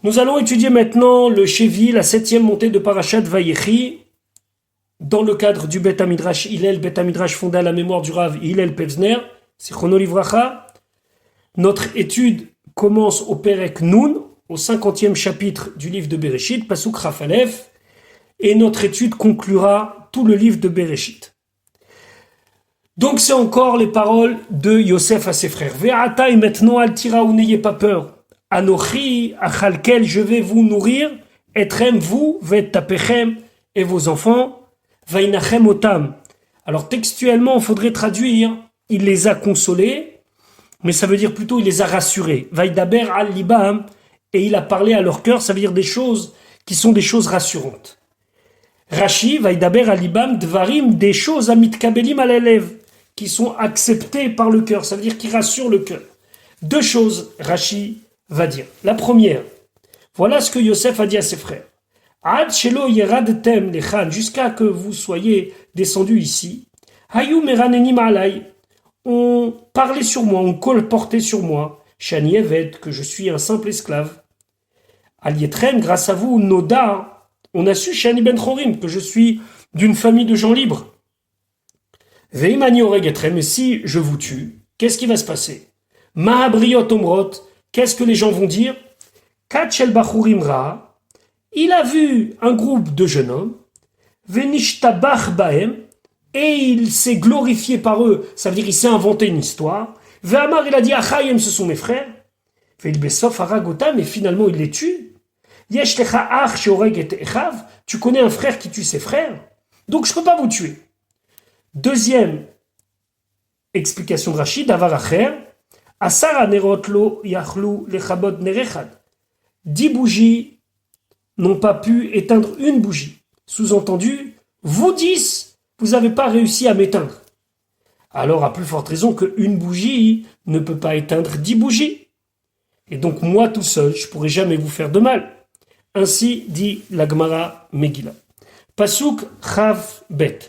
Nous allons étudier maintenant le Shevi, la 7e montée de Parashat Vayechi, dans le cadre du Bet Midrash Hillel, Bet Midrash fondé à la mémoire du Rav Hillel Pevzner, c'est Chrono Livracha. Notre étude commence au Perek Nun, au 50e chapitre du livre de Bereshit, Pasuk Raf Aleph, et notre étude conclura tout le livre de Bereshit. Donc c'est encore les paroles de Yosef à ses frères. Ve'ata, et maintenant Altira, ou n'ayez pas peur. Anochi, achalkel, je vais vous nourrir, etrem, vous, vet tapechem, et vos enfants, vainachem otam. Alors textuellement, il faudrait traduire, il les a consolés, mais ça veut dire plutôt il les a rassurés. Vaidaber al libam, et il a parlé à leur cœur, ça veut dire des choses qui sont des choses rassurantes. Rashi, vaidaber al libam, dvarim, des choses amitkabelim al elev, qui sont acceptées par le cœur, ça veut dire qui rassurent le cœur. Deux choses, Rashi va dire. La première, voilà ce que Yosef a dit à ses frères. Ad shelo yeradtem lechan, jusqu'à que vous soyez descendus ici. Hayu meranenim alay, on parlait sur moi, on colportait sur moi. Shani evet, que je suis un simple esclave. Al yetrem, grâce à vous, noda, on a su Shani ben chorim, que je suis d'une famille de gens libres. Veimani oreg etrem, et si je vous tue, qu'est-ce qui va se passer? Mahabriot omrot, qu'est-ce que les gens vont dire? Kachel bachurim ra, il a vu un groupe de jeunes hommes, venishtabach bahem, et il s'est glorifié par eux, ça veut dire il s'est inventé une histoire. Ve'amar, il a dit achayem, ce sont mes frères. Ve'ilbesof aragotam, et finalement il les tue. Yesh lecha ach sheoreg et echav, tu connais un frère qui tue ses frères, donc je ne peux pas vous tuer. Deuxième explication de Rachid, davar acher, Asara nerot lo yachlu lechabot nerechad. 10 bougies n'ont pas pu éteindre une bougie. Sous-entendu, vous 10, vous n'avez pas réussi à m'éteindre. Alors, à plus forte raison qu'une bougie ne peut pas éteindre 10 bougies. Et donc, moi tout seul, je ne pourrai jamais vous faire de mal. Ainsi dit la Gemara Megillah. Pasuk Chav Bet.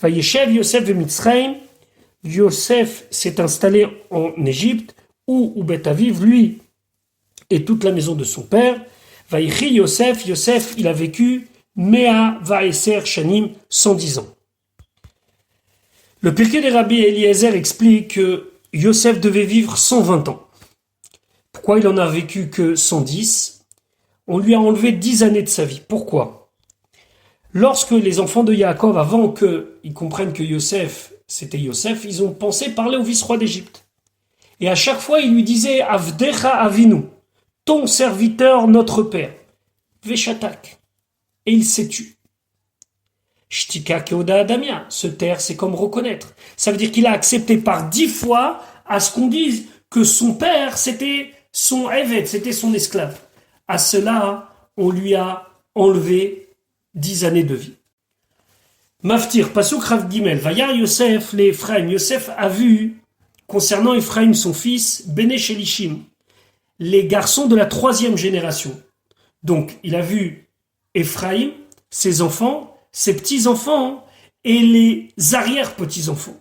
Vayeshev Yosef v'Mitzrayim. Yosef s'est installé en Égypte, où Bet Aviv, lui, et toute la maison de son père. Vaïchi Yosef, Yosef, il a vécu Mea Vaeser Shanim, 110 ans. Le Pirkei des Rabbi Eliezer explique que Yosef devait vivre 120 ans. Pourquoi il en a vécu que 110? On lui a enlevé 10 années de sa vie. Pourquoi? Lorsque les enfants de Yaakov, avant qu'ils comprennent que Yosef, c'était Yosef, ils ont pensé parler au vice-roi d'Égypte. Et à chaque fois, il lui disait « Avdecha avinu » ton serviteur, notre père. Veshatak. Et il s'est tu. Shtika keoda adamia. Se taire, c'est comme reconnaître. Ça veut dire qu'il a accepté par 10 fois à ce qu'on dise que son père, c'était son évêque, c'était son esclave. À cela, on lui a enlevé 10 années de vie. Maftir, Pasuk Rav Gimel, Vayar Yosef, les Ephraim. Yosef a vu, concernant Ephraim, son fils, Bene Shelishim, les garçons de la 3e génération. Donc, il a vu Ephraim, ses enfants, ses petits-enfants et les arrière-petits-enfants.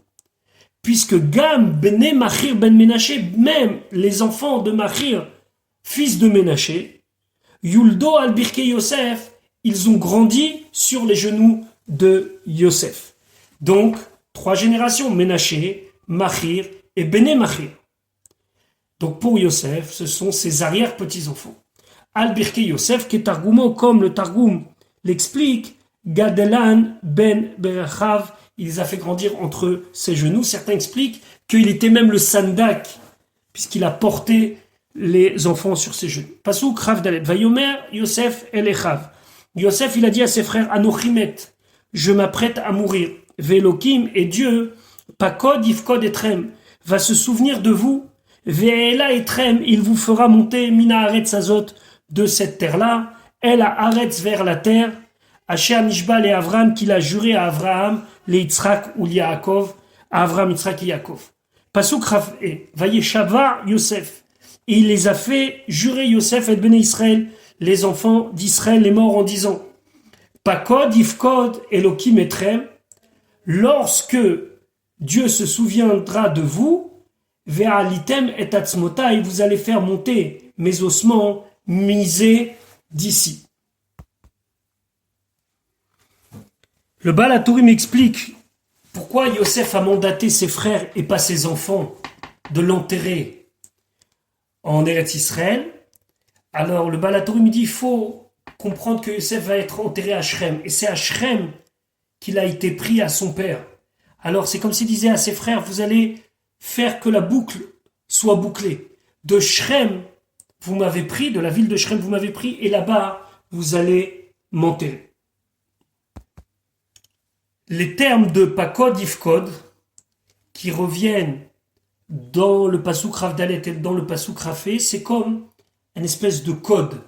Puisque Gam, Bene Machir, Ben Menaché, même les enfants de Machir, fils de Menaché, Yuldo al-Birke Yosef, ils ont grandi sur les genoux de Yosef. Donc, 3 générations, Menaché, Machir et Bene Machir. Donc pour Yosef, ce sont ses arrière-petits-enfants. Al-Birke Yosef, qui est Targumo, comme le Targum l'explique, Gadelan ben Berachav, il les a fait grandir entre ses genoux. Certains expliquent qu'il était même le Sandak, puisqu'il a porté les enfants sur ses genoux. Pasuk Rav Dalet, Vayomer Yosef el Echav. Yosef, il a dit à ses frères, Anochimet, je m'apprête à mourir. Velokim, et Dieu, Pakod Yifkod Etrem, va se souvenir de vous. Ve'ela Etrem, il vous fera monter Mina Haaretz Azot, de cette terre-là. Elle a Haaretz vers la terre. Asher Nishbal et Avram, qu'il a juré à Avraham, les Yitzhak ou Yaakov, à Avram, Yitzhak et Yaakov. Pasuk Rav E, Vayeshava Yosef. Et il les a fait jurer Yosef et Bnei Israël, les enfants d'Israël, les morts en disant Pakod, Yifkod, Elokim Etrem, lorsque Dieu se souviendra de vous, Ve'alitem et Atzmota, et vous allez faire monter mes ossements miser d'ici. Le Baal HaTurim m'explique pourquoi Yosef a mandaté ses frères et pas ses enfants de l'enterrer en Eretz Israël. Alors le Baal HaTurim dit il faut comprendre que Yosef va être enterré à Shrem, et c'est à Shrem qu'il a été pris à son père. Alors c'est comme s'il disait à ses frères, vous allez faire que la boucle soit bouclée. De Shrem, vous m'avez pris, de la ville de Shrem, vous m'avez pris, et là-bas, vous allez m'enterrer. Les termes de Pakod, Ifkod, qui reviennent dans le Pasuk Rav Dalet et dans le Pasuk Rafé, c'est comme une espèce de code.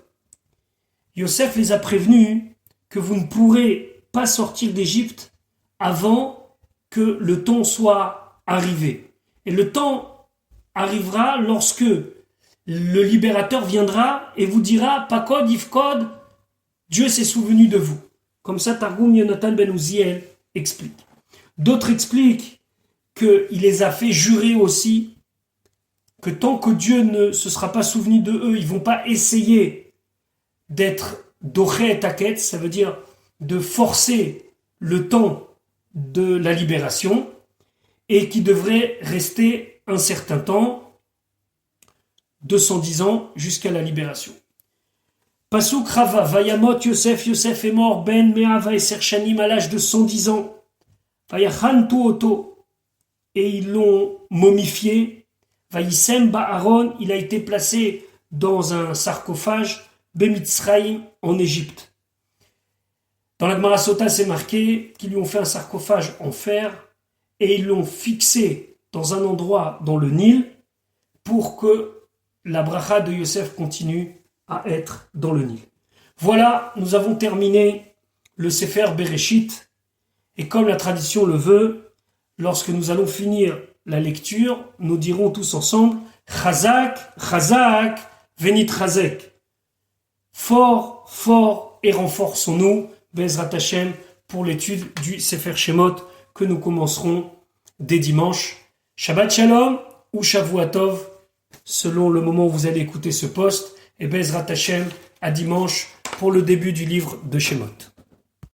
Yosef les a prévenus que vous ne pourrez pas sortir d'Égypte avant que le temps soit arrivé. Et le temps arrivera lorsque le libérateur viendra et vous dira Pakod, Ifkod, Dieu s'est souvenu de vous. Comme ça, Targum Yonatan ben Uziel explique. D'autres expliquent qu'il les a fait jurer aussi que tant que Dieu ne se sera pas souvenu de eux, ils ne vont pas essayer d'être doché et taquet, ça veut dire de forcer le temps de la libération, et qui devrait rester un certain temps, 210 ans, jusqu'à la libération. Pasuk Rava, Vayamot Yosef, Yosef est mort, Ben Mea Vaeser Shanim à l'âge de 110 ans. Vayachantu Oto, et ils l'ont momifié. Vayisem Ba'aron, il a été placé dans un sarcophage, Bemitzraïm, en Égypte. Dans la Gemara Sota, c'est marqué qu'ils lui ont fait un sarcophage en fer et ils l'ont fixé dans un endroit dans le Nil pour que la bracha de Yosef continue à être dans le Nil. Voilà, nous avons terminé le Sefer Bereshit, et comme la tradition le veut, lorsque nous allons finir la lecture, nous dirons tous ensemble Chazak, Chazak, Venit Chazek. Fort, fort et renforçons-nous, Bezrat Hashem, pour l'étude du Sefer Shemot que nous commencerons dès dimanche. Shabbat Shalom ou Shavua Tov, selon le moment où vous allez écouter ce post, et Bezrat Hashem à dimanche pour le début du livre de Shemot.